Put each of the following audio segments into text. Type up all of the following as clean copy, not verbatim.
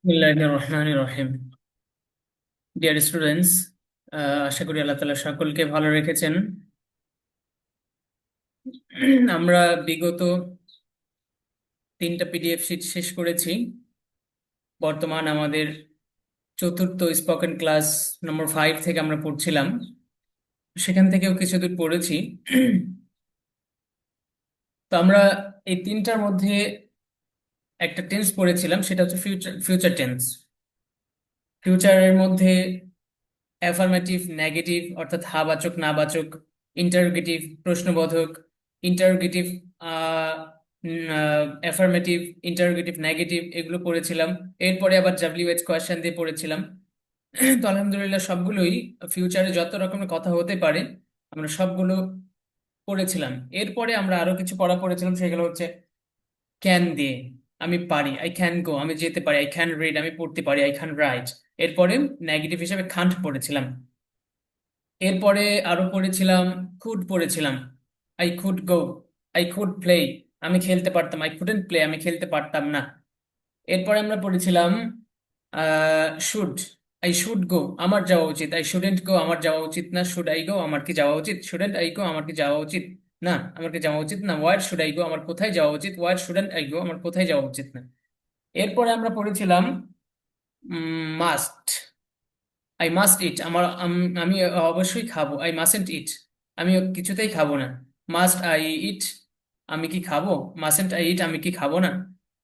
বিসমিল্লাহির রহমানির রহিম। Dear students, আশা করি আল্লাহ তাআলা সকলকে ভালো রেখেছেন। আমরা বিগত 3টা পিডিএফ শিট শেষ করেছি। বর্তমান আমাদের চতুর্থ স্পোকেন ক্লাস নম্বর 5 থেকে আমরা পড়ছিলাম, সেখান থেকেও কিছু দূর পড়েছি। তো আমরা এই তিনটার মধ্যে একটা টেন্স পড়েছিলাম, সেটা হচ্ছে ফিউচার ফিউচার টেন্স। ফিউচারের মধ্যে অ্যাফার্মেটিভ, নেগেটিভ অর্থাৎ হা বাচক না বাচক, ইন্টারোগেটিভ প্রশ্নবোধক, ইন্টারোগেটিভ অ্যাফার্মেটিভ, ইন্টারোগেটিভ নেগেটিভ, এগুলো পড়েছিলাম। এরপরে আবার ডাব্লিউএইচ কোয়েশ্চেন দিয়ে পড়েছিলাম। তো আলহামদুলিল্লাহ সবগুলোই ফিউচারে যত রকমের কথা হতে পারে আমরা সবগুলো পড়েছিলাম। এরপরে আমরা আরো কিছু পড়া পড়েছিলাম, সেগুলো হচ্ছে ক্যান দিয়ে। আমি পারি, আই ক্যান গো, আমি যেতে পারি, আই ক্যান রিড, আমি পড়তে পারি, আই ক্যান রাইট। এরপরে নেগেটিভ হিসেবে কান্ট পড়েছিলাম। এরপরে আরো পড়েছিলাম, কুড পড়েছিলাম, I could go, I could play, আমি খেলতে পারতাম, আই কুডেন্ট প্লে, আমি খেলতে পারতাম না। এরপরে আমরা পড়েছিলাম শুড, আই শুড গো, আমার যাওয়া উচিত, আই শুডেন্ট গো, আমার যাওয়া উচিত না, শুড আই গো, আমার কি যাওয়া উচিত, শুডেন্ট আই গো, আমার কি যাওয়া উচিত না, আমার কি যাওয়া উচিত না, ওয়ার শুড আই গো, আমার কোথায় যাওয়া উচিত, ওয়ার শুডেন্ট আই গো, আমার কোথায় যাওয়া উচিত না। এরপরে আমরা পড়েছিলাম মাস্ট, আই মাস্ট ইট, আমি অবশ্যই খাবো, আই মাস্টন্ট ইট, আমি কিছুতেই খাবো না। মাস্ট আই ইট, আমি কি খাবো, মাস্টন্ট আই ইট, আমি কি খাবো না,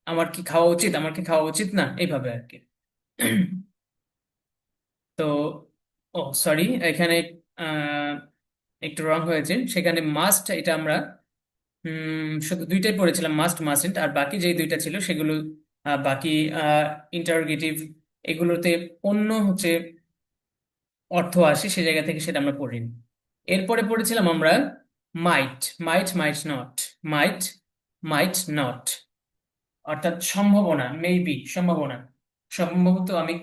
আমার কি খাওয়া উচিত, আমার কি খাওয়া উচিত না, এইভাবে আর কি। তো ও সরি, এখানে আহ, একটু রং হয়েছে, সেখানে মাস্ট এটা আমরা শুধু দুইটাই পড়েছিলাম, মাস্ট মাস্টন্ট, আর বাকি যেই দুইটা ছিল সেগুলো বাকি ইন্টারোগেটিভ, এগুলোতে অন্য হচ্ছে অর্থ আসে, সে জায়গা থেকে সেটা আমরা পড়িনি। এরপরে পড়েছিলাম আমরা মাইট, মাইট might not, mite might not অর্থাৎ সম্ভাবনা, মেবি সম্ভাবনা, সম্ভবত আমি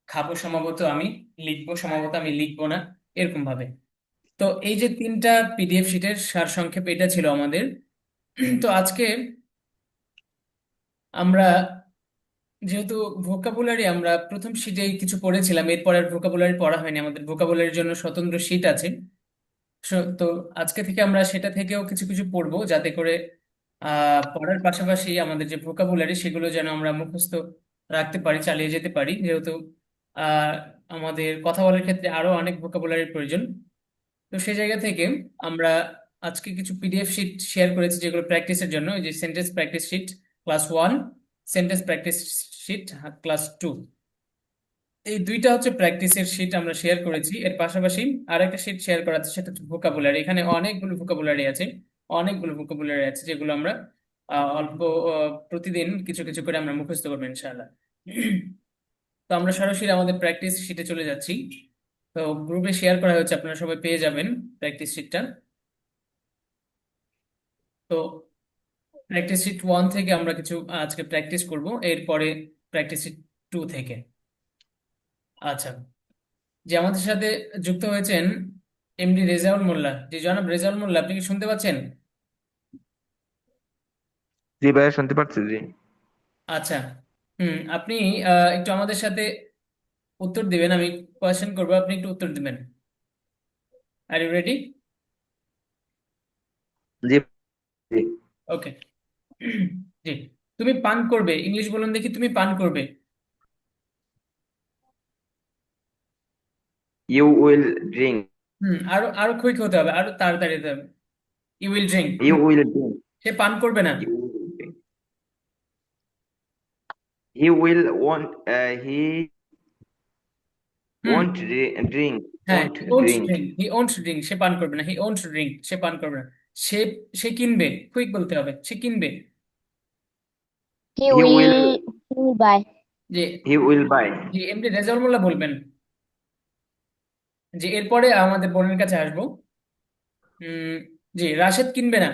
খাবো, সম্ভবত আমি লিখবো, সম্ভবত আমি লিখবো না, এরকম ভাবে। তো এই যে তিনটা পিডিএফ শিটের সারসংক্ষেপ এটা ছিল আমাদের। তো আজকে আমরা যেহেতু ভোকাবুলারি আমরা প্রথম শিটে কিছু পড়েছিলাম, এরপর আর ভোকাবুলারি পড়া হয়নি, আমাদের ভোকাবুলারির জন্য স্বতন্ত্র শিট আছে। তো আজকে থেকে আমরা সেটা থেকেও কিছু কিছু পড়বো, যাতে করে পড়ার পাশাপাশি আমাদের যে ভোকাবুলারি সেগুলো যেন আমরা মুখস্থ রাখতে পারি, চালিয়ে যেতে পারি, যেহেতু আহ আমাদের কথা বলার ক্ষেত্রে আরো অনেক ভোকাবুলারির প্রয়োজন। তো সেই জায়গা থেকে আমরা আজকে কিছু পিডিএফ শিট শেয়ার করেছি, যেগুলো প্র্যাকটিসের জন্য, এই যে sentence practice sheet class 1, sentence practice sheet class 2, এই দুইটা হচ্ছে প্র্যাকটিসের শিট আমরা শেয়ার করেছি। এর পাশাপাশি আর একটা শিট শেয়ার করা আছে, সেটা হচ্ছে ভোকাবুলারি। এখানে অনেকগুলো ভোকাবুলারি আছে, অনেকগুলো ভোকাবুলারি আছে, যেগুলো আমরা অল্প প্রতিদিন কিছু কিছু করে আমরা মুখস্থ করবো ইনশাআল্লাহ। তো আমরা সরাসরি আমাদের প্র্যাকটিস শিটে চলে যাচ্ছি। তো গ্রুপে শেয়ার করা হচ্ছে, আপনারা সবাই পেয়ে যাবেন প্র্যাকটিস শিটটা। তো প্র্যাকটিস শিট 1 থেকে আমরা কিছু আজকে প্র্যাকটিস করব, এরপরে প্র্যাকটিস শিট 2 থেকে। আচ্ছা, যে আমাদের সাথে যুক্ত হয়েছেন এমডি রেজাউল মোল্লা, যে জনাব রেজাউল মোল্লা, আপনি কি শুনতে পাচ্ছেন? জি ভাইয়া, শুনতে পাচ্ছি। জি আচ্ছা, আপনি একটু আমাদের সাথে উত্তর দিবেন, আমি কোয়েশ্চেন করবো, আপনি একটু উত্তর দিবেন। Are you ready? জি জি। ওকে। জি, তুমি পান করবে, ইংলিশ বলুন দেখি, তুমি পান করবে। You will drink. আরো আরো কুইক হতে হবে, আরো তাড়াতাড়ি হতে হবে। You will drink. You will drink. সে পান করবে না। You will drink. He will want. He hmm want drink. হ্যাঁ, want he won't drink. Drink, he won't drink, সে পান করবে না, হি ওন্ট ড্রিঙ্ক, সে পান করবে না। সে সে কিনবে, কুইক বলতে হবে, সে কিনবে। He will. He will buy. যে হি উইল বাই। যে এমডি রেজাউল মোল্লা বলবেন। যে এরপরে আমাদের বোনের কাছে আসবো। উম জি, রাশেদ কিনবে না।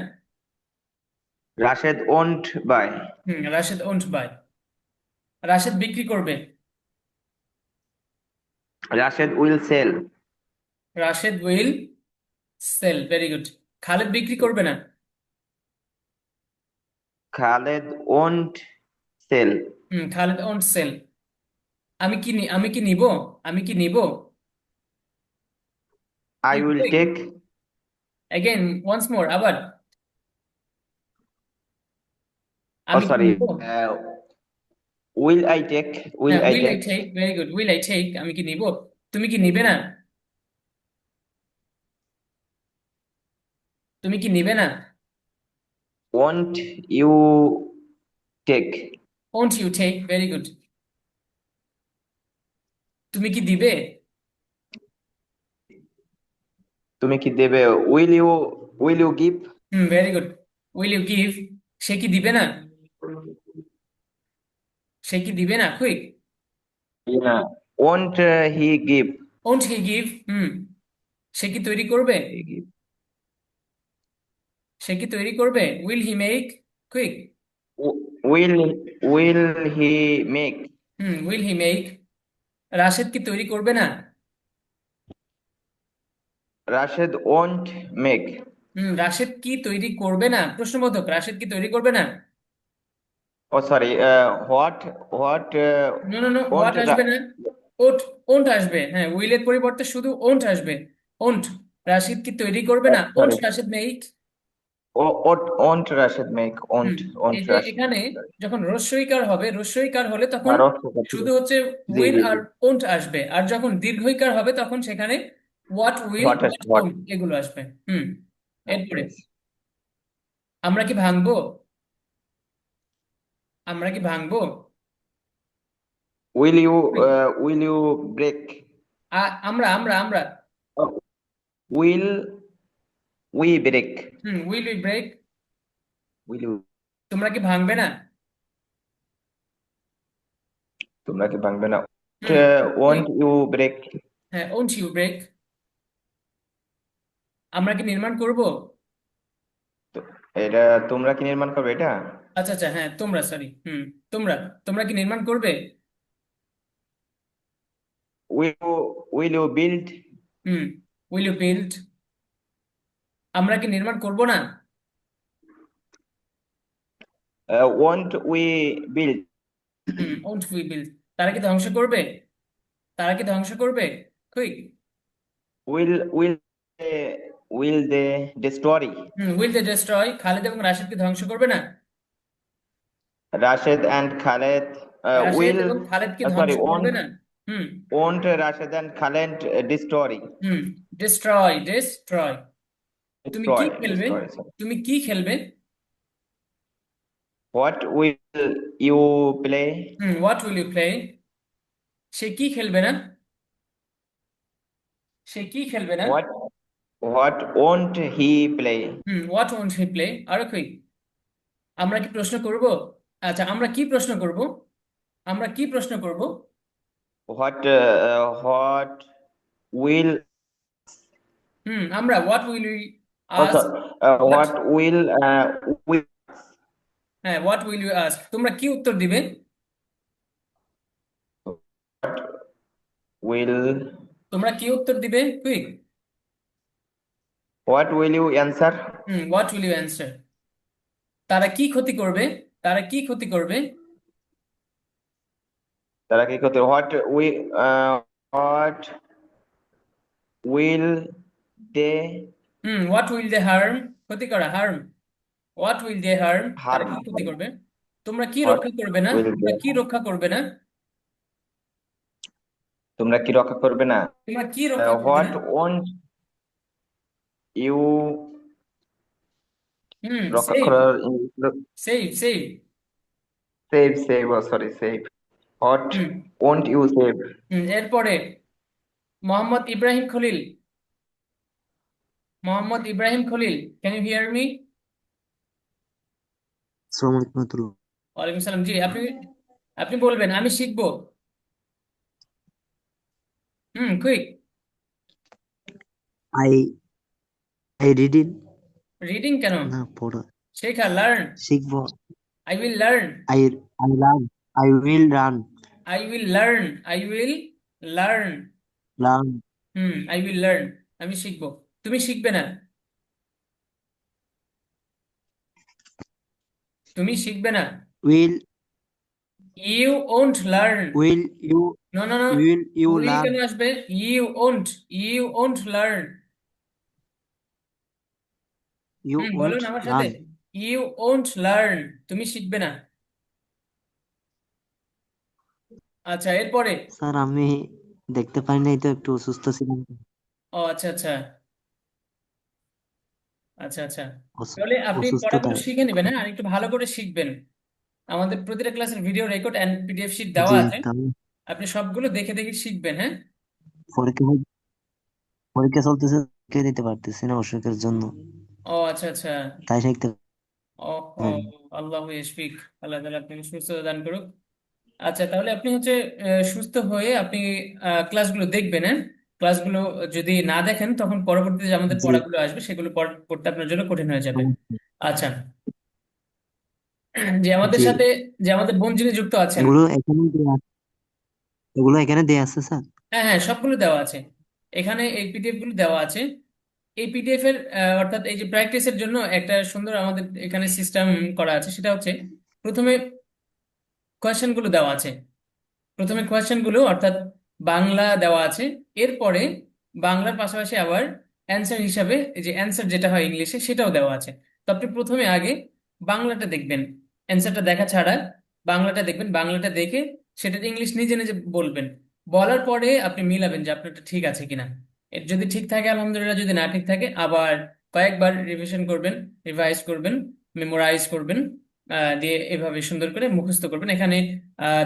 Rashed won't buy. Rashed won't buy. Rashed বিক্রি করবে। Rashed will sell. Rashed will sell, very good. Khaled বিক্রি করবে না। Khaled won't sell. Khaled won't sell. আমি কি নিব? আমি কি নিব? I quick will quick, take. Again, once more, আবার। Oh, আমি কি নিব? sorry. Will I take? হ্যাঁ, Will I will I take? Take, very good, will I take, আমি কি নিব? তুমি কি নিবে না? তুমি কি নিবে না? Won't you take? Won't you take, very good. তুমি কি দিবে? তুমি কি দেবে? Will you give? Hmm, very good. Will you give? সে কি দিবে না? সে কি দিবে না? Quick. Yeah. Won't he give? Won't he give? Hmm, সে কি তৈরি করবে? He give. সে কি তৈরি করবে? Will he make? Quick. Will he make? Hmm, will he make. Rashed কি তৈরি করবে না? Rashid won't make. হুম, রাশেদ কি তৈরি করবে না? প্রশ্নবোধক, রাশেদ কি তৈরি করবে না? Oh, sorry. What no no no, won't what আসবে না, ওট, ওন্ট আসবে। হ্যাঁ, উইলের পরিবর্তে শুধু ওন্ট আসবে। ওন্ট। রাশিদ কি তৈরি করবে না? Won't sorry. Rashid make. What won't Rashid make? হুম, এই Won't যে Rashid এখানে make? Sorry. যখন রস্বইকার হবে, রস্বইকার হলে তখন হ্যাঁ, রস কথা ছিল। শুধু হচ্ছে জি will G R G. Won't আসবে, আর যখন দীর্ঘইকার হবে তখন সেখানে হোয়াট উইল, হোয়াট হোয়াট আসবে? হোয়াট? ওন্ট এগুলো আসবে। হুম, আচ্ছা এরপরে আচ্ছা। আমরা কি ভাঙবো? আমরা কি ভাঙবো? Will you break? আমরা। Will we break? Hmm, will we break? Will you? তোমরা কি ভাঙবে না? তোমরা কি ভাঙবে না? হুম, Won't you break? হ্যাঁ, ওন্ট ইউ ব্রেক? আমরা কি নির্মাণ করব? তো এটা তোমরা কি নির্মাণ করবে এটা? আচ্ছা আচ্ছা, হ্যাঁ তোমরা, সরি, হুম, তোমরা, তোমরা কি নির্মাণ করবে? Will you build? Hmm, will you build? আমরা কি নির্মাণ করব না? Won't we build? Hmm, won't we build? তারা কি ধ্বংস করবে? তারা কি ধ্বংস করবে? Quick. Will they destroy? Hmm, will they destroy? Khalid এবং রাশেদ কি ধ্বংস করবে না? Rashid and Khaled Rashed will. এবং খালিদ কি ধ্বংস Sorry, করবে won't না? হুম won't Rashid and Khaled destroy? Hmm, destroy, destroy. তুমি কি খেলবে? Destroy. Sorry. তুমি কি খেলবে? What will you play? Hmm, what will you play? সে কি খেলবে না? সে কি খেলবে না? What won't he play? Hmm, what won't he play? আরো কুইক। আমরা কি প্রশ্ন করব? আচ্ছা, আমরা কি প্রশ্ন করব? আমরা কি প্রশ্ন করব? What will? হুম, আমরা what will we Oh, ask? sorry. What, What will we? হ্যাঁ, হোয়াট উইল ইউ আস্ক, তোমরা কি উত্তর দিবে? Will তোমরা কি উত্তর দিবে? Quick. what will you answer? Hmm, what will you answer? তারা কি ক্ষতি করবে? তারা কি ক্ষতি করবে? তারা কি করতে? What will they hmm, what will they harm? ক্ষতি করা, harm. What will they harm? তারা কি harm? ক্ষতি করবে? তোমরা কি What রক্ষা করবে না? will তোমরা they? কি রক্ষা করবে না? তোমরা কি রক্ষা করবে না? তোমরা কি রক্ষা করবে না? What won't you হুম, রক্ষা সেভ, করার? Save, save. Save. Oh, sorry, save. What hmm won't you save? Hmm, এরপরে Mohammad Ibrahim Khalil, Mohammad Ibrahim Khalil, can you hear me? আসসালামু আলাইকুম রহমতুল্লাহ। ওয়ালাইকুম সালাম, জি, আপনি, আপনি বলবেন, আমি শিখবো। Hmm, quick. I I reading, reading কেন? না পড়া, শেখা, লার্ন। শিখবো। I will learn. I I run, I will run, I will learn. I will learn. Run hmm, I will learn, আমি শিখবো। তুমি শিখবে না? তুমি শিখবে না? Will you won't learn. Will you no no no, will you will learn? কেন আসবে? You won't learn. You বলুন won't আমার সাথে, learn. ইউ ওন্ট লার্ন, তুমি শিখবে না। আচ্ছা, এরপরে। স্যার আমি দেখতে পারি নাই তো, একটু অসুস্থ ছিলাম তো। ও আচ্ছা আচ্ছা। আচ্ছা আচ্ছা। অসু- তাহলে আপনি অসুস্থ পড়াগুলো তাই। শিখে নেবেন, হ্যাঁ, আর একটু ভালো করে শিখবেন। আমাদের প্রতিটা ক্লাসের video record and PDF sheet দেওয়া জি, আছে, তাহলে আপনি সবগুলো দেখে দেখে শিখবেন, হ্যাঁ। পরীক্ষা পরীক্ষা চলতেছে, পরীক্ষা দিতে পারতেছি না অসুখের জন্য, ও আচ্ছা আচ্ছা। তাই শিখতে ও ও, পারি না। আল্লাহ ইশফিক, আল্লাহ তাআলা আপনাকে সুস্থতা দান করুক। আচ্ছা, তাহলে আপনি হচ্ছে সুস্থ হয়ে আপনি ক্লাসগুলো দেখবেন, হ্যাঁ। ক্লাসগুলো যদি না দেখেন তখন পরবর্তীতে যে আমাদের জি, পড়াগুলো আসবে সেগুলো পড়তে আপনার জন্য কঠিন হয়ে যাবে। অবশ্যই। আচ্ছা, যে আমাদের জি, সাথে, যে আমাদের বোন যিনি যুক্ত আছেন। এগুলো এখানে এগুলো এখানে দেয়া আছে স্যার। হ্যাঁ হ্যাঁ, সবগুলো দেওয়া আছে এখানে, এই পিডিএফ গুলো দেওয়া আছে। এই পিডিএফ এর অর্থাৎ এই যে প্র্যাকটিসের জন্য একটা সুন্দর আমাদের এখানে সিস্টেম করা আছে, সেটা হচ্ছে প্রথমে কোয়েশ্চেন গুলো দেওয়া আছে। প্রথমে কোয়েশ্চেন গুলো অর্থাৎ বাংলা দেওয়া আছে, এরপরে বাংলার পাশাপাশি আবার অ্যান্সার হিসাবে এই যে অ্যান্সার যেটা হয় ইংলিশে সেটাও দেওয়া আছে। তো আপনি প্রথমে আগে বাংলাটা দেখবেন, অ্যান্সারটা দেখা ছাড়া বাংলাটা দেখবেন, বাংলাটা দেখে সেটা ইংলিশ নিজে নিজে বলবেন। বলার পরে আপনি মিলাবেন যে আপনারটা ঠিক আছে কিনা। এর যদি ঠিক থাকে আলহামদুলিল্লাহ, যদি না ঠিক থাকে আবার কয়েকবার রিভিশন করবেন, রিভাইজ করবেন, মেমোরাইজ করবেন, দিয়ে এভাবে সুন্দর করে মুখস্থ করবেন। এখানে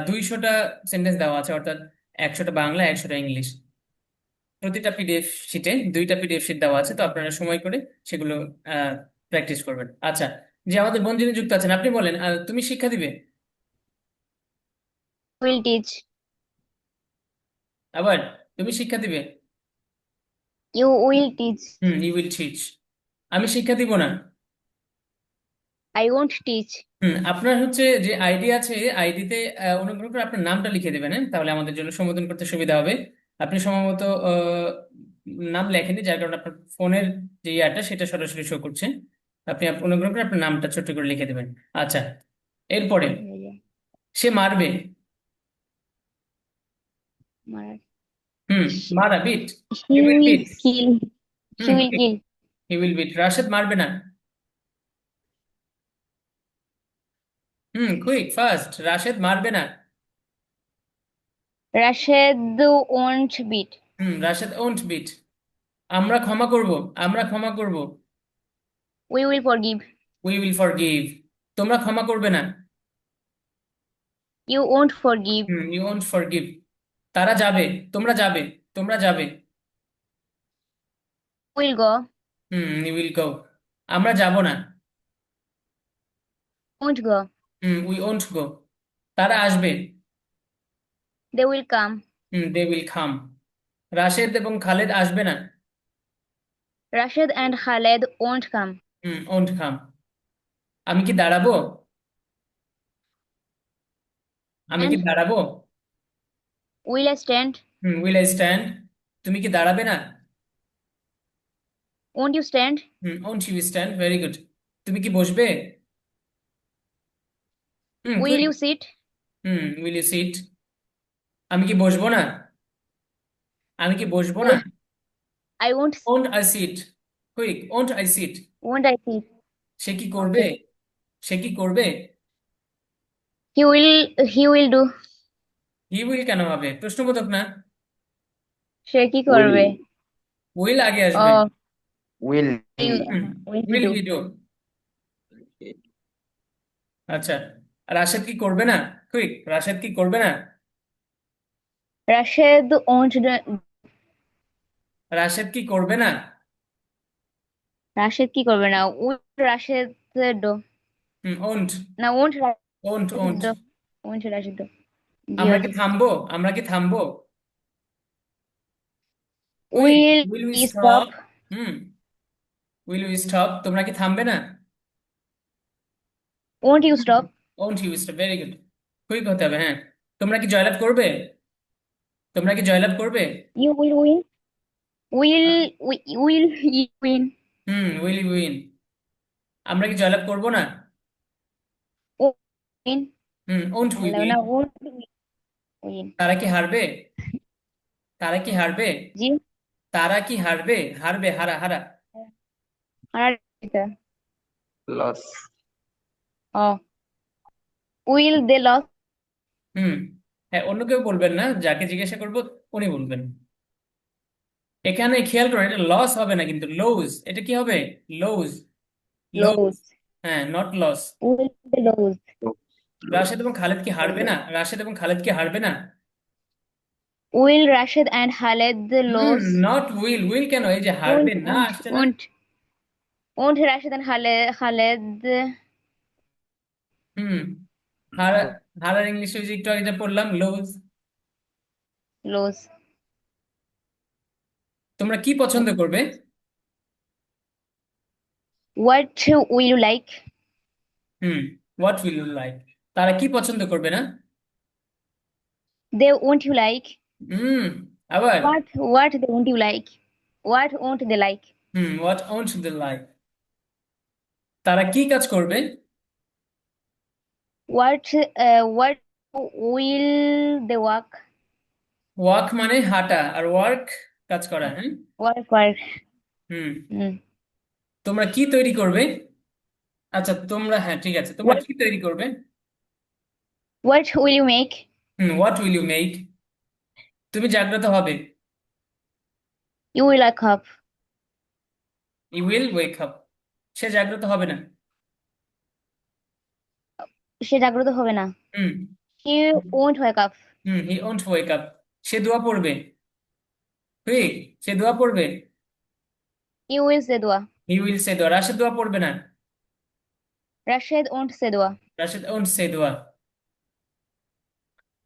200টা সেন্টেন্স দেওয়া আছে, অর্থাৎ 100টা বাংলা 100টা ইংলিশ। প্রতিটা পিডিএফ শিটে 2টা পিডিএফ শিট দেওয়া আছে, তো আপনারা সময় করে সেগুলো প্র্যাকটিস করবেন। আচ্ছা, যে আমাদের বোন যিনি যুক্ত আছেন, আপনি বলেন, তুমি শিক্ষা দিবে? Will teach. আবার তুমি শিক্ষা দিবে? You will teach. You will teach. আমি শিক্ষা দিব না। I won't teach. আপনার হচ্ছে যে আইডি আছে, আইডিতে অনুগ্রহ করে আপনার নামটা লিখে দেবেন, হ্যাঁ? তাহলে আমাদের জন্য সম্বোধন করতে সুবিধা হবে। আপনি সম্ভবত নাম লেখেননি, যার কারণে আপনার ফোনের যে ইয়াটা সেটা সরাসরি শো করছে। আপনি অনুগ্রহ করে আপনার নামটা ছোট্ট করে লিখে দেবেন। আচ্ছা, এরপরে সে মারবে। হুম, মারা, beat. He He will will beat. kill. He hmm, will kill. He will beat. Rashed মারবে না। কুইক ফাস্ট, রাশেদ মারবে না। Rashid won't beat. Rashed won't beat. আমরা ক্ষমা করব, আমরা ক্ষমা করব। We will forgive. We will forgive. তোমরা ক্ষমা করবে না। You won't forgive. You won't forgive. তারা যাবে, তোমরা যাবে, তোমরা যাবে। Will go. You will go. আমরা যাব না। Won't go. We won't go. তারা আসবে। They will come. They will come. Rashed এবং খালেদ আসবে না। Rashid and Khaled won't come. Won't come. আমি কি দাঁড়াবো? আমি কি And দাঁড়াবো? will I stand? Will I stand. তুমি কি দাঁড়াবে না? Won't you stand? Won't you stand, very good. তুমি কি বসবে? Will quick. you sit? Will you sit. আমি কি বসবো না? আমি কি বসবো না? Won't I won't won't I sit. Quick, won't I sit. won't I sit? সে কি করবে? Okay. সে কি করবে? He will do. He will কেন হবে? প্রশ্নবোধক না? সে কি উইল করবে? উইল আগে আসবে। Oh, will will he will do? He do. আচ্ছা, রাশেদ কি করবে না? কুইক, রাশেদ কি করবে না? Rashid won't do. রাশেদ কি করবে না? রাশেদ কি করবে না? Won't Rashid do? ওন্ট। না won't won't Rashid won't. do? Won't Rashid do? জি আমরা কি হয়েছে। থামবো? আমরা কি থামবো? Quick, Will will we he stop? stop? Hmm, will we stop. তোমরা কি থামবে না? Won't you stop? Won't you stop, very good. Quick হতে হবে, হ্যাঁ। তোমরা কি জয়লাভ করবে? তোমরা কি জয়লাভ করবে? You will win. Will he win? Will you win. আমরা কি জয়লাভ করবো না? Won't win. Won't we Allah win. না won't win. will. তারা কি হারবে? তারা কি হারবে? জি, তারা কি হারবে? হারবে, হারা হারা। আর লস। ও will they lose? হুম। হ্যাঁ, অন্য কেউ বলবেন না, যাকে জিজ্ঞাসা করবো উনি বলবেন। এখানে খেয়াল করেন, এটা লস হবে না কিন্তু লুজ। এটা কি হবে? লুজ। লুজ। Lose. হ্যাঁ, not loss. Will they lose? Rashed এবং খালেদ কি হারবে না? রাশেদ এবং খালেদ কি হারবে না? Will Rashid and Khaled lose? Not will. Will কেন? এই যে হারবে Won't, না won't, আসছে না। won't, won't Rashid and Khaled হুম। হারা, হারার ইংলিশ ওই যে একটু আগে যা পড়লাম, লুজ। lose? তোমরা কি পছন্দ করবে? What will you like? Hmm. What will you like. তারা কি পছন্দ করবে না? They won't you like? হুম। আবার। What they won't you like? What won't they like? What won't they like. তারা কি কাজ করবে? What will they work? Walk মানে হাঁটা, আর ওয়ার্ক কাজ করা। হ্যাঁ। Work. হুম। Mm. তোমরা কি তৈরি করবে? আচ্ছা তোমরা, হ্যাঁ ঠিক আছে, তোমরা What কি তৈরি করবে? what will you make? What will you make. তুমি জাগ্রত হবে। You will wake up. You will wake up. সে জাগ্রত হবে না। সে জাগ্রত হবে না। Hmm. He won't wake up. He won't wake up. সে দোয়া পড়বে। ঠিক। সে দোয়া পড়বে। He will say dua. He will say দোয়া। রাশেদ দোয়া পড়বে না। Rashid won't say dua. Rashed won't say দোয়া।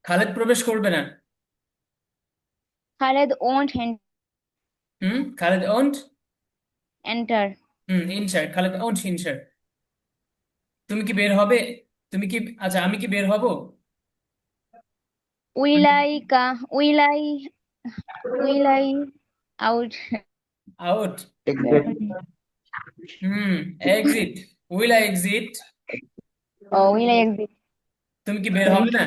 খালেদ প্রবেশ করবে না। Khaled won't Khaled won't. enter. Insert. Khaled won't insert. তুমি কি বের হবে? তুমি কি, আচ্ছা আমি কি বের হব? Will I out? Out. Exactly. Exit. Will I exit. Oh, will I exit? তুমি কি বের Sorry. হবে না?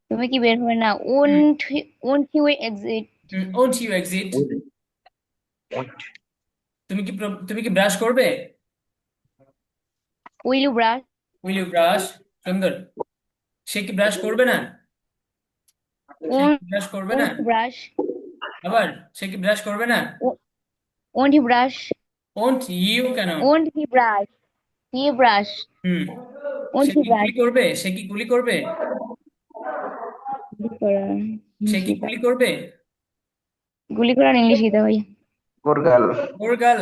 তুমি কি বের হবে না? Won't you exit? Won't you exit. তুমি কি ব্রাশ করবে? Will you brush? Will you brush. সুন্দর। সে কি ব্রাশ করবে না? সে Won't কি ব্রাশ করবে না? won't you brush? আবার, সে কি ব্রাশ করবে না? Won't you brush? Won't you কেন? Won't he brush? He brush. Hmm. Won't say he কি কুলি brush? করবে? সে কি কুলি করবে? সে কি কুলি করবে? গুলি করার ইংলিশ দিতে ভাই। গোরগাল। গোরগাল।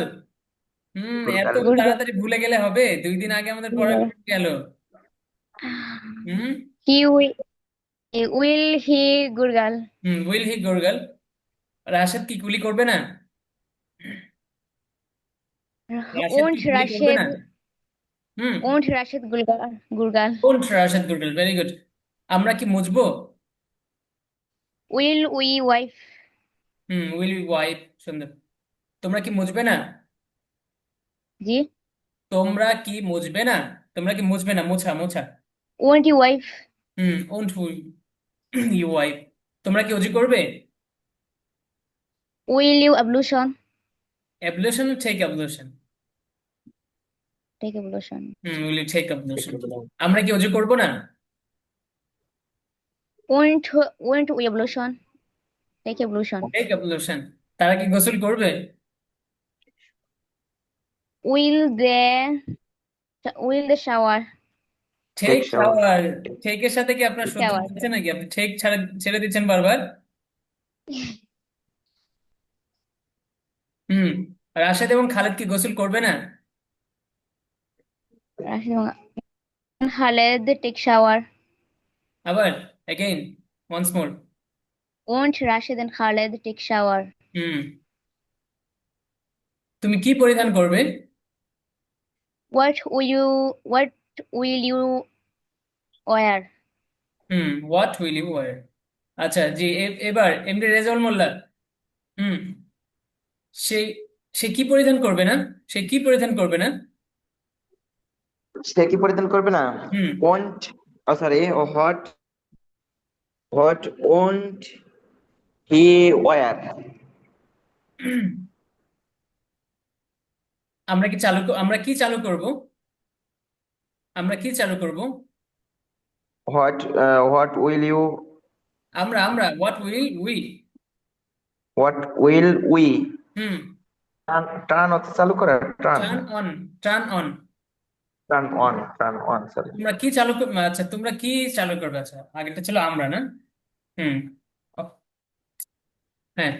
এত গোরগাল। গুরগাল। তাড়াতাড়ি ভুলে গেলে হবে? 2 দিন আগে আমাদের পড়া গেল। হুম। He will he গুরগাল? Will he gargle. রাশেদ কি কুলি করবে না? রাশেদ কি Won't কুলি করবে না? Rashid hmm. won't Rashid গুরগাল? কোন রাশেদ গোরগাল, ভেরি গুড। আমরা কি মুছবো? Will we wife? Will be wipe. সুন্দর। তোমরা কি মুছবে না? জি। তোমরা কি মুছবে না? তোমরা কি মুছবে না? মোছা মোছা। Won't you wife? Won't you wipe. তোমরা কি অজু করবে? Will you ablution? Ablution, take ablution. Take ablution. Will you take ablution. আমরা কি অজু করব না? Won't we ablution? Take ablution. Take ablution. তারা কি গোসল করবে? Will they shower? Take take shower. Shower. টেকের সাথে কি আপনার শত্রু Shower. আছে নাকি? আপনি টেক ছাড়া ছেড়ে দিচ্ছেন বারবার। হুম। রাশেদ এবং খালেদ কি গোসল করবে না? Rashid and Khaled take shower. আবার, again, once more. Won't Rashid and Khaled take shower? হুম। তুমি কি পরিধান করবে? What will you wear? What will you wear. আচ্ছা জি, এবার এমডি রেজাউল মোল্লা। হুম। সে সে কি পরিধান করবে না? সে কি পরিধান করবে না? সে কি পরিধান করবে না? হুম। ওয়ান্ট, ও সরি, ও what What won't he wear? আমরা কি চালু করব? আমরা কি চালু করব? What will you? আমরা what will we? What will we? Hmm. Turn হচ্ছে চালু করা turn turn on. Turn on. turn on sorry. তোমরা কি আচ্ছা তোমরা কি চালু করবে? আচ্ছা আগেরটা ছিল আমরা, না? হুম। ও, হ্যাঁ,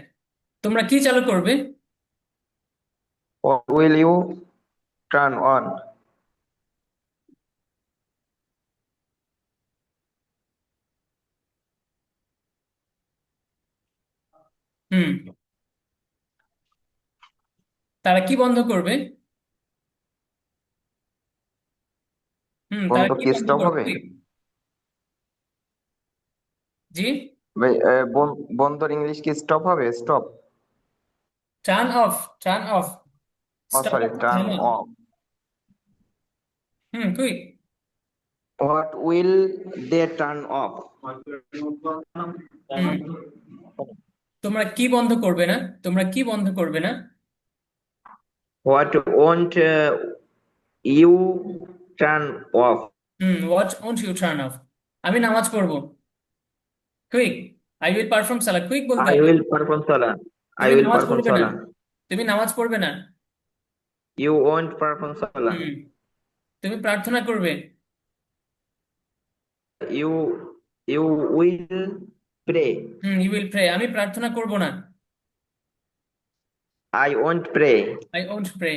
তোমরা কি চালু করবে? What will you turn on? হুম। তারা কি বন্ধ করবে? তারা বন্ধ কি কি বন্ধ স্টপ করবে? হবে? জি। বন্ধর ইংলিশ কি স্টপ হবে? Stop turn off. Turn off. Stop sorry অর্থ টার্ন থামা। Of. Quick. What will they turn off? হুম। তোমরা কি বন্ধ করবে না? তোমরা কি বন্ধ করবে না? What won't you turn off? What won't you turn off? আমি নামাজ পড়বো। কুইক। আই উইল পারফর্ম সালাহ। কুইক বলতে I হবে। will perform salah. I তুমি will নামাজ perform পড়বে না। salah. তুমি নামাজ পড়বে না। You won't perform salah. হুম। তুমি প্রার্থনা করবে। You will pray. You will pray. আমি প্রার্থনা করব না। I won't pray. I won't pray.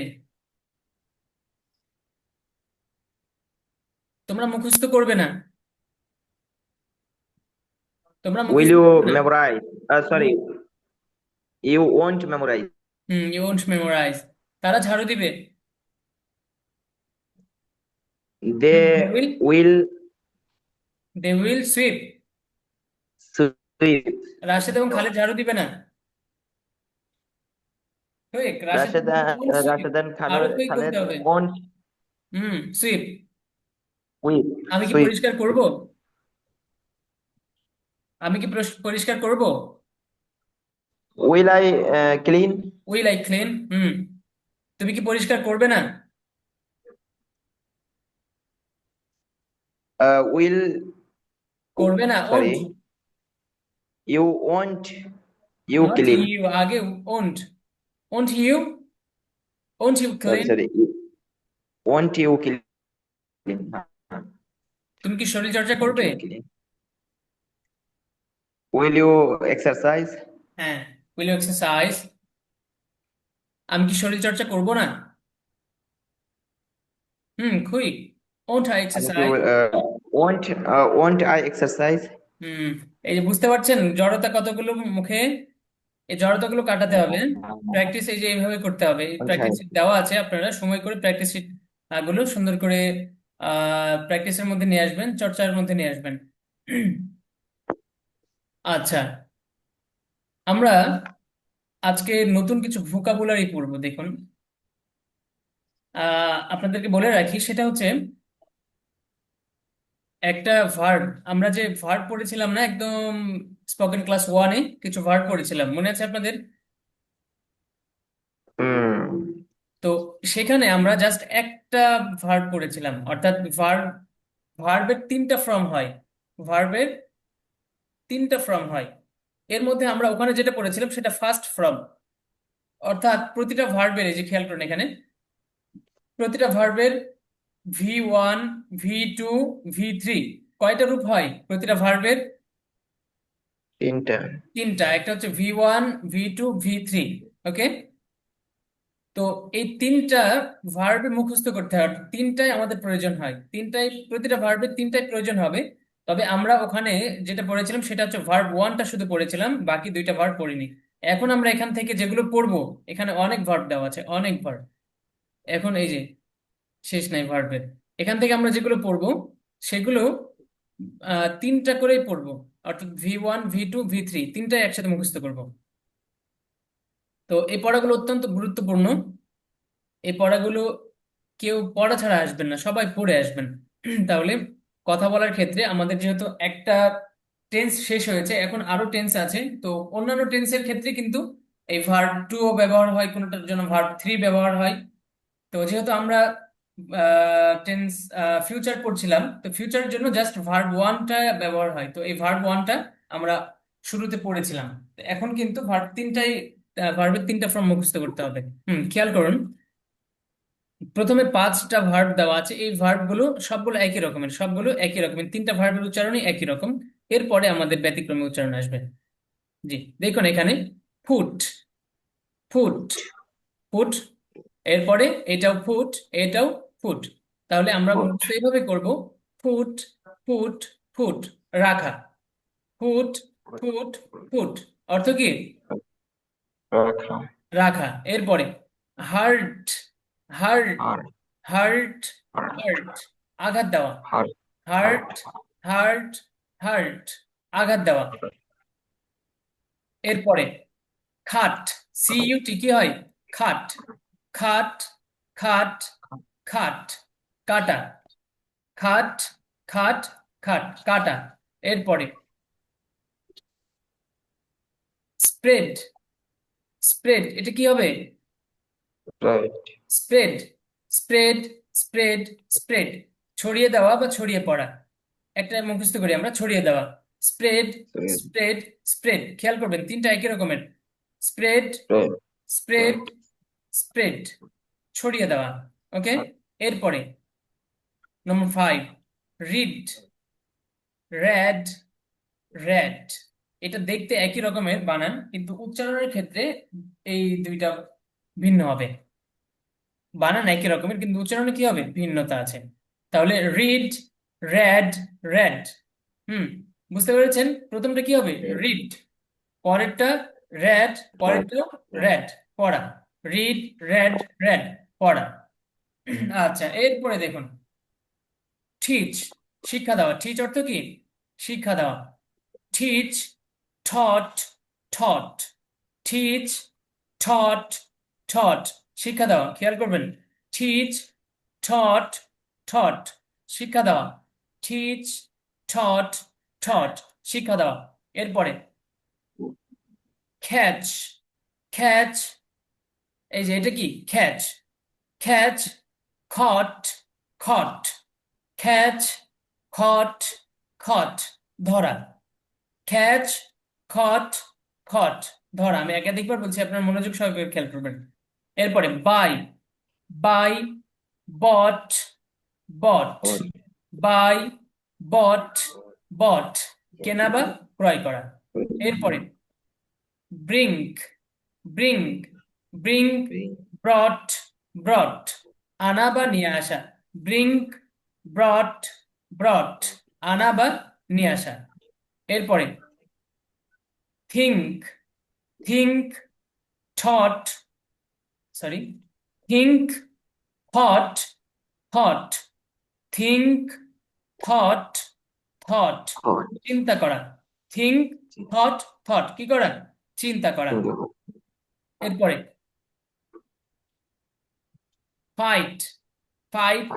তোমরা মুখস্থ করবে না। তোমরা Will মুখস্থ you করবে না। memorize? Sorry, you won't memorize. You won't memorise. তারা ঝাড়ু দিবে। They They will. will they will sweep. sweep. Rashed এবং খালেদ ঝাড়ু দিবে না। কুইক। রাশেদ Rashid, এবং Khaled won't sweep। Rashid and আরো Khaled, কুইক বলতে Khaled হবে। won't sweep. sweep. আমি কি Sweep. পরিষ্কার করব? আমি কি পরিষ্কার করব? Will I clean? Will I clean. তুমি কি পরিষ্কার করবে না? Will করবে না। Won't. sorry. You won't you not clean? You, আগে won't. Won't you. Won't you Sorry, clean. sorry. Won't you clean? তুমি কি শরীর চর্চা Won't করবে? you clean? Will you exercise? হ্যাঁ। Will you exercise. আমি কি শরীর চর্চা করব না? কুইক। ওন্ট আই আমি কি এক্সারসাইজ। won't I exercise? হুম। এই যে বুঝতে পারছেন জড়তা কতগুলো মুখে? এই জড়তাগুলো কাটাতে হবে। প্র্যাকটিস এই যে এইভাবে করতে হবে। won't I? প্র্যাকটিস দেওয়া আছে, আপনারা সময় করে প্র্যাকটিস গুলো সুন্দর করে প্র্যাকটিসের মধ্যে নিয়ে আসবেন, চর্চার মধ্যে নিয়ে আসবেন। আচ্ছা, আমরা আজকে নতুন কিছু ভোকাবুলারি পড়বো। দেখুন, আপনাদেরকে বলে রাখি, সেটা হচ্ছে একটা ভার্ব। আমরা যে ভার্ব পড়েছিলাম না একদম স্পোকেন ক্লাস ওয়ানে, কিছু ভার্ব পড়েছিলাম, মনে আছে আপনাদের? Hmm. তো সেখানে আমরা জাস্ট একটা ভার্ব পড়েছিলাম, অর্থাৎ ভার্বের তিনটা ফর্ম হয়। ভার্বের তিনটা ফর্ম হয়। এর মধ্যে আমরা ওখানে যেটা পড়েছিলাম সেটা ফার্স্ট ফর্ম। অর্থাৎ প্রতিটা ভার্বের, এই যে খেয়াল করুন এখানে, প্রতিটা ভার্বের V1, V2, V3 কয়টা রূপ হয় প্রতিটা ভার্বের? তিনটা। তিনটা। একটা হচ্ছে V1, V2, V3। ওকে। তো এই তিনটা ভার্বে মুখস্থ করতে হয়, অর্থাৎ তিনটাই আমাদের প্রয়োজন হয়। তিনটাই, প্রতিটা ভার্বের তিনটাই প্রয়োজন হবে। তবে আমরা ওখানে যেটা পড়েছিলাম সেটা হচ্ছে ভার্ব ওয়ানটা শুধু পড়েছিলাম, বাকি দুইটা ভার্ব পড়িনি। এখন আমরা এখান থেকে যেগুলো পড়বো, এখানে অনেক ভার্ব দেওয়া আছে, অনেক ভার্ব। এখন এই যে শেষ নাই ভার্বের। এখান থেকে আমরা যেগুলো পড়বো সেগুলো তিনটা করেই পড়বো, অর্থাৎ V1, V2, V3 তিনটাই একসাথে মুখস্থ করব। তো এই পড়াগুলো অত্যন্ত গুরুত্বপূর্ণ। এই পড়াগুলো কেউ পড়া ছাড়া আসবেন না, সবাই পড়ে আসবেন। তাহলে কথা বলার ক্ষেত্রে আমাদের যেহেতু একটা টেন্স শেষ হয়েছে, এখন আরো টেন্স আছে। তো অন্যান্য টেন্সের ক্ষেত্রে কিন্তু এই ভার্ব টু ও ব্যবহার হয়, কোনোটার জন্য ভার্ব থ্রি ব্যবহার হয়। তো যেহেতু আমরা টেন্স ফিউচার পড়ছিলাম, তো ফিউচারের জন্য জাস্ট ভার্ব ওয়ানটা ব্যবহার হয়। তো এই ভার্ব ওয়ানটা আমরা শুরুতে পড়েছিলাম। তো এখন কিন্তু ভার্বের তিনটা ফর্ম মুখস্থ করতে হবে। খেয়াল করুন, প্রথমে পাঁচটা ভার্ব দেওয়া আছে, এই ভার্ব গুলো সবগুলো একই রকমের, তিনটা ভার্বের উচ্চারণই একই রকম। এরপরে আমাদের ব্যতিক্রমী উচ্চারণ আসবে। জি, দেখুন এখানে ফুট, ফুট, ফুট, এরপরে এটাও ফুট, এটাও ফুট। তাহলে আমরা ফুট, মুখস্থ এইভাবে করব: ফুট, ফুট, ফুট, রাখা, ফুট, ফুট, ফুট। অর্থ কি? রাখা, রাখা। এরপরে হার্ট, হার্ট, হার, হার্ট, হার, হার্ট, আঘাত দেওয়া, হার, হার, হার্ট, হার্ট, হার্ট, আঘাত দেওয়া। এরপরে খাট, সিইউটি কি হয়? খাট, খাট, খাট, খাট, কাটা, খাট, খাট, খাট, কাটা। এরপরে স্প্রেড, স্প্রেড, এটা কি হবে? Right, spread, spread, spread, spread, ছড়িয়ে দেওয়া বা ছড়িয়ে পড়া। একটা মুখস্থ করি আমরা: ছড়িয়ে দেওয়া, স্প্রেড, স্প্রেড, স্প্রেড। খেয়াল করবেন তিনটা একই রকমের: স্প্রেড, স্প্রেড, স্প্রেড, স্প্রেড, ছড়িয়ে দেওয়া। ওকে। এরপরে নম্বর 5, রিড, রেড, রেড। এটা দেখতে একই রকমের বানান, কিন্তু উচ্চারণের ক্ষেত্রে এই দুইটা ভিন্ন হবে। বানান একই রকমের, কিন্তু উচ্চারণে কি হবে? ভিন্নতা আছে। তাহলে রিড, রেড, রেড। হুম, বুঝতে পেরেছেন? প্রথমটা কি হবে? রিড, পরেরটা রেড, রাইট, পরেরটা রেড, পড়া। রিড, রেড, রেড, পড়া। আচ্ছা, এরপরে দেখুন টিচ, শিক্ষা দেওয়া। টিচ অর্থ কি? শিক্ষা দেওয়া। টিচ, টট, টট, টিচ, টট, টট, শিক্ষা দেওয়া। খেয়াল করবেন, টিচ, টট, টট, শিক্ষা দেওয়া। টিচ, টট, টট, শিক্ষা দেওয়া। এরপরে ক্যাচ, ক্যাচ, এই যে এটা কি? ক্যাচ, ক্যাচ, খট, খট, ক্যাচ, খট, খট, ধরা। ক্যাচ, খট, খট, ধরা। আমি একাধিকবার বলছি, আপনার মনোযোগ সহকারে খেয়াল করবেন। এরপরে buy, buy, bought, bought, buy, bought, bought, কেনা বা ক্রয় করা। এরপরে bring, bring, bring, brought, brought, আনা বা নিয়ে আসা। ব্রিঙ্ক, ব্রট, ব্রট, আনা বা নিয়ে আসা। এরপরে think, think, thought, sorry, think, thought, thought, think, thought, thought, hot, চিন্তা করা। থিঙ্ক, থট, থট, কি করা? চিন্তা করা। এরপরে ফাইট, ফাইট,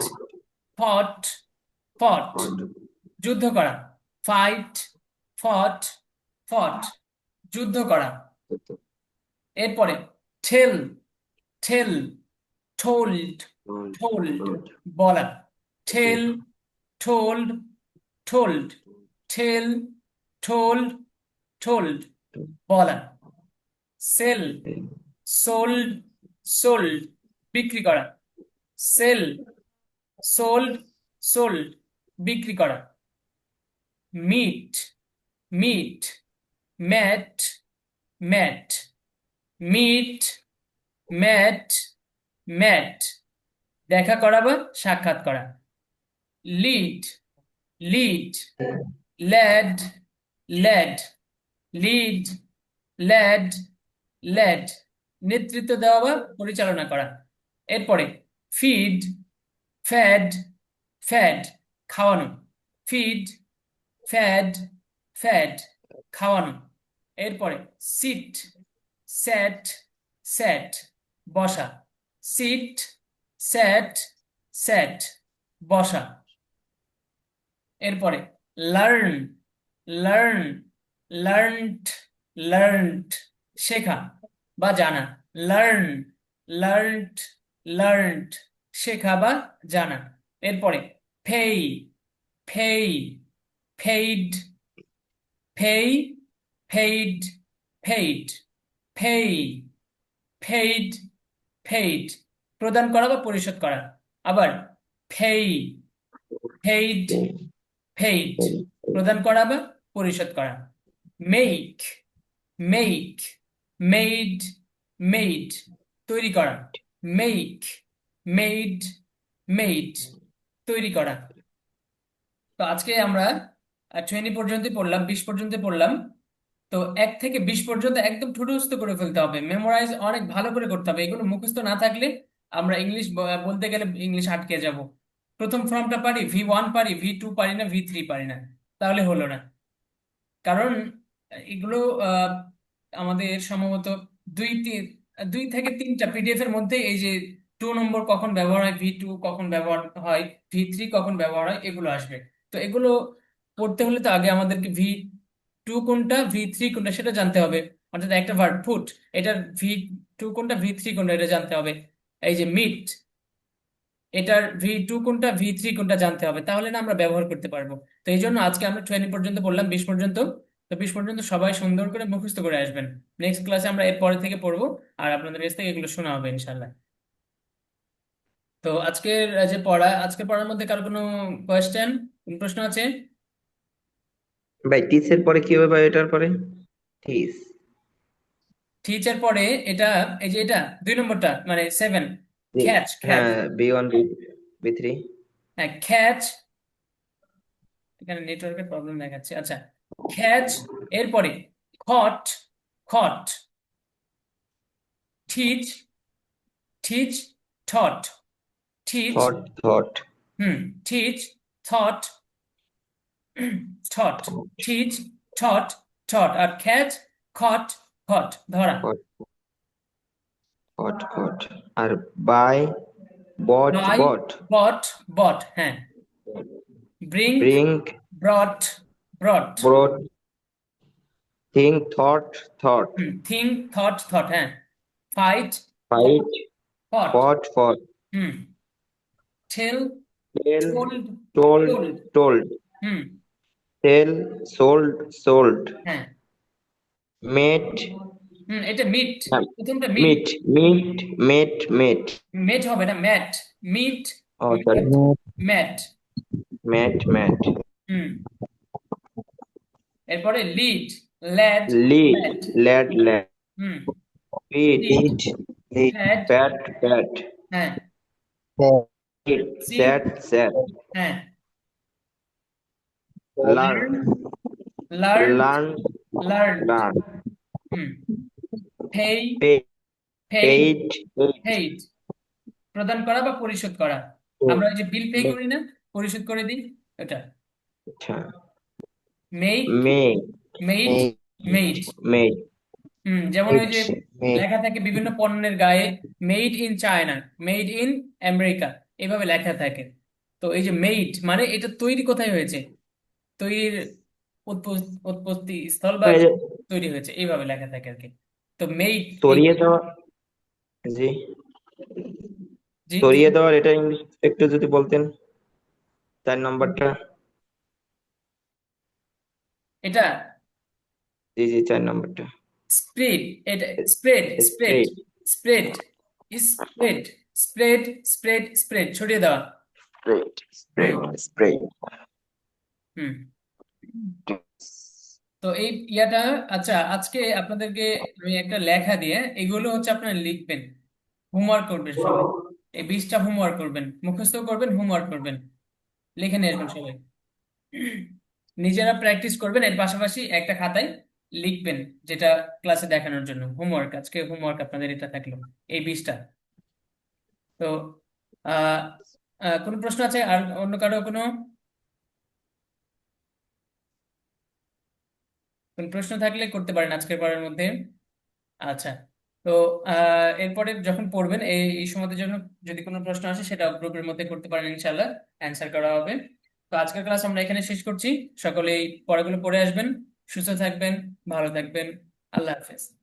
ফট, ফট, যুদ্ধ করা। ফাইট, ফট, ফট, যুদ্ধ করা। এরপরে টেল, টেল, টোল্ড, টোল্ড, বলা। Tell, told, told, tell, told, told, বলা। সেল, সোল্ড, সোল্ড, বিক্রি করা। সেল, সোল্ড, সোল্ড, বিক্রি করা। Meet, meet, met, met, meet, met, met, দেখা করা বা সাক্ষাৎ করা। Lead, lead, lad, led, lead, lad, led, নেতৃত্ব দেওয়া বা পরিচালনা করা। এরপরে ফিড, ফ্যাড, ফ্যাড, খাওয়ানো। ফিড, ফ্যাড, ফ্যাড, খাওয়ানো। এরপরে সিট, স্যাট, স্যাট, বসা। সিট, স্যাট, স্যাট, বসা। এরপরে লার্ন, লার্ন, লার্নড, লার্নড, শেখা বা জানা। লার্ন, লার্নড, লার্নড, শেখা বা জানা। এরপরে পেই, পেই, পেইড, পেই, পেইড, পেইড, পেই, পেইড, পেইড, প্রদান করা বা পরিশোধ করা। আবার পেই, পেইড, পেইড, প্রদান করা বা পরিশোধ করা। মেক, মেক, মেড, মেড, তৈরি করা। মেক, মেড, মেড, তৈরি করা। তো আজকে আমরা 20 পর্যন্ত পড়লাম, 20 পর্যন্ত পড়লাম। তো 1 থেকে 20 পর্যন্ত একদম ঠুটস্থ করে ফেলতে হবে, মেমোরাইজ অনেক ভালো করে করতে হবে। এগুলো মুখস্থ না থাকলে আমরা ইংলিশ বলতে গেলে ইংলিশ আটকে যাব। প্রথম ফর্মটা পারি, V1 পারি, V2 পারি না, V3 পারি না, তাহলে হলো না। কারণ এগুলো আহ, আমাদের সম্ভবত 2 থেকে 3টা পিডিএফ এর মধ্যে এই যে 2 নম্বর কখন ব্যবহার হয়, V2 কখন ব্যবহার হয়, V3 কখন ব্যবহার হয়, এগুলো আসবে। তো এগুলো পড়তে হলে তো আগে আমাদেরকে V2 কোনটা, V3 কোনটা সেটা জানতে হবে। অর্থাৎ একটা ভার্ব ফুট, এটার V2 কোনটা, V3 কোনটা এটা জানতে হবে। এই যে মিট, এটার V2 কোনটা, V3 কোনটা জানতে হবে, তাহলে না আমরা ব্যবহার করতে পারবো। তো এই জন্য আজকে আমরা 20 পর্যন্ত বললাম, 20 পর্যন্ত। তো 20 পর্যন্ত সবাই সুন্দর করে মুখস্থ করে আসবেন। নেক্সট ক্লাসে আমরা এর পরে থেকে পড়বো, আর আপনাদের কাছ থেকে এগুলো শোনা হবে ইনশাল্লাহ। তো আজকের যে পড়া, আজকের পড়ার মধ্যে কারো কোনো কোয়েশ্চেন, কোন প্রশ্ন আছে? ভাই টিসের পরে কি হবে ভাই, এটার পরে টিস? টিচার পরে এটা, এই যে এটা 2 নম্বরটা মানে 7, খ্যাচ, খ্যাচ। হ্যাঁ, B1 B3। হ্যাঁ খ্যাচ, এখানে নেটওয়ার্কের প্রবলেম দেখাচ্ছে। আচ্ছা, খ্যাচ, এরপরে caught, caught, teach, teach, thought, teach, thought thought teach, thought, thought, teach, thought, thought. আর খ্যাচ, খট, খট, ধরা। খট খট খট। আর by, bot buy, bought. Bought, bought, হ্যাঁ। Bring, bring, brought, brought. Brought. Think, thought thought. Think, thought, thought, হ্যাঁ। Fight, fight, fought. Fought fought. Hmm, tell, tell, told, told told. Told. Hmm, tell, sold sold. হ্যাঁ। Met, এটা meet, প্রথমটা meet. Meet meet met met. Met হবে না, mat. Meet, ও sorry, mat, mat. Mat mat. Hmm, এরপরে lead, lad, lead, lad. Lad lad. Hmm, lead, lead, lead, had, pat pat. হ্যাঁ। Lead, seat, sat sat. হ্যাঁ। Learn, learn, learn learn. Learn. Hmm, pay, pay, paid, paid paid. Paid, প্রদান করা বা পরিশোধ করা। আমরা ওই যে বিল পে করি না, পরিশোধ করে দিই, এটা। আচ্ছা। Make, make, made, made. Made, যেমন ওই যে মেড, লেখা থাকে বিভিন্ন পণ্যের গায়ে, made in China, made in America, এভাবে লেখা থাকে। তো এই যে মেড মানে এটা তৈরি কোথায় হয়েছে, তৈরির উৎপত্তি স্থল বা এই যে তৈরি হয়েছে, এইভাবে লেখা থাকে আর কি। তো মেড, এই সরিয়ে দেওয়া। জি, যে সরিয়ে দেওয়ার এটা ইংলিশ একটু যদি বলতেন, 4 নম্বরটা। এটা জি জি, 4 নম্বরটা। স্প্রেড, এটা spread, spread, spread, spread, spread, spread, spread, spread, ছড়িয়ে দেওয়া। স্প্রেড, হুম, স্প্রেড, স্প্রেড। হুম। তো এই ইয়াটা, আচ্ছা আজকে আপনাদেরকে আমি একটা লেখা দিয়ে, এগুলো হচ্ছে আপনারা লিখবেন, হোমওয়ার্ক করবেন সবাই। এই 20টা হোমওয়ার্ক করবেন, মুখস্থ করবেন, হোমওয়ার্ক করবেন, লিখে নিয়ে আসবেন সবাই। নিজেরা প্র্যাকটিস করবেন, এর পাশাপাশি একটা খাতায় লিখবেন, যেটা ক্লাসে দেখানোর জন্য হোমওয়ার্ক। আজকে হোমওয়ার্ক আপনাদের এটা থাকলো, এই 20টা। তো আহ কোনো প্রশ্ন আছে আর অন্য কারো কোনো কোনো প্রশ্ন থাকলে করতে পারেন আজকের পড়ার মধ্যে। আচ্ছা, তো এরপরে যখন পড়বেন এই এই সময়তের জন্য যদি কোনো প্রশ্ন আসে সেটা গ্রুপের মধ্যে করতে পারেন, ইনশাল্লাহ অ্যান্সার করা হবে। তো আজকের ক্লাস আমরা এখানে শেষ করছি। সকলেই পড়াগুলো পড়ে আসবেন, সুস্থ থাকবেন, ভালো থাকবেন। আল্লাহ হাফেজ।